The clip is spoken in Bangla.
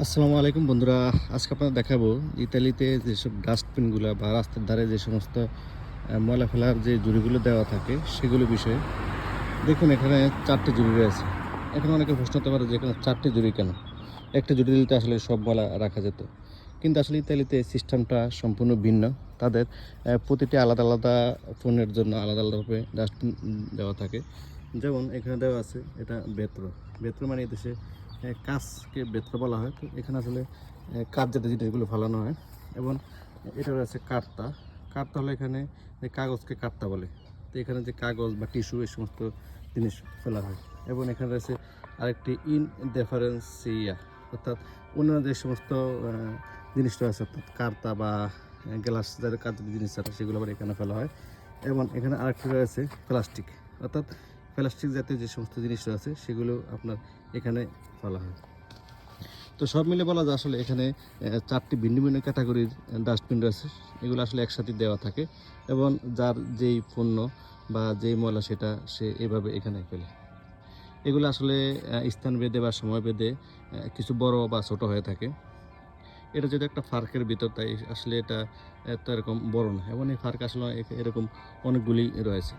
আসসালামু আলাইকুম বন্ধুরা। আজকে আপনাদের দেখাবো ইতালিতে যেসব ডাস্টবিনগুলো বা রাস্তার ধারে যে সমস্ত ময়লা ফেলার যে ঝুড়িগুলো দেওয়া থাকে সেগুলো বিষয়ে। দেখুন এখানে 4টি ঝুড়ি রয়েছে। এখন অনেকে প্রশ্ন হতে পারে যে এখানে 4টি ঝুড়ি কেন? একটা ঝুড়ি দিলে তো আসলে সব ময়লা রাখা যেত। কিন্তু আসলে ইতালিতে এই সিস্টেমটা সম্পূর্ণ ভিন্ন। তাদের প্রতিটি আলাদা, আলাদা পণ্যের জন্য আলাদা, আলাদাভাবে ডাস্টবিন দেওয়া থাকে। যেমন এখানে দেওয়া আছে এটা ভেত্র। ভেত্র মানে এদেশে কাঁচকে ভেত্র বলা হয়। তো এখানে আসলে কাঠ জাতীয় জিনিসগুলো ফেলানো হয় এবং এটা রয়েছে কার্তা। কার্তা হলো এখানে কাগজকে কার্তা বলে। তো এখানে যে কাগজ বা টিস্যু এই সমস্ত জিনিস ফেলা হয় এবং এখানে রয়েছে আরেকটি ইনডেফারেন্সিয়া, অর্থাৎ অন্যান্য যে সমস্ত জিনিসটা আছে অর্থাৎ কার্তা বা গ্লাস যাদের কার্য জিনিস আছে সেগুলো আবার এখানে ফেলা হয়। এবং এখানে আরেকটি রয়েছে প্লাস্টিক, অর্থাৎ প্লাস্টিক জাতীয় যে সমস্ত জিনিস আছে সেগুলো আপনার এখানে ফেলা হয়। তো সব মিলে বলা যায় আসলে এখানে 4টি ভিন্ন ভিন্ন ক্যাটাগরির ডাস্টবিন রয়েছে। এগুলো আসলে একসাথে দেওয়া থাকে এবং যার যেই পণ্য বা যেই ময়লা সেটা সে এভাবে এখানে ফেলে। এগুলো আসলে স্থান ভেদে বা সময় ভেদে কিছু বড় বা ছোট হয়ে থাকে। এটা যদি একটা ফার্কের ভিতর, তাই আসলে এটা এত এরকম বড় না এবং এই ফার্ক আসলে এরকম অনেকগুলি রয়েছে।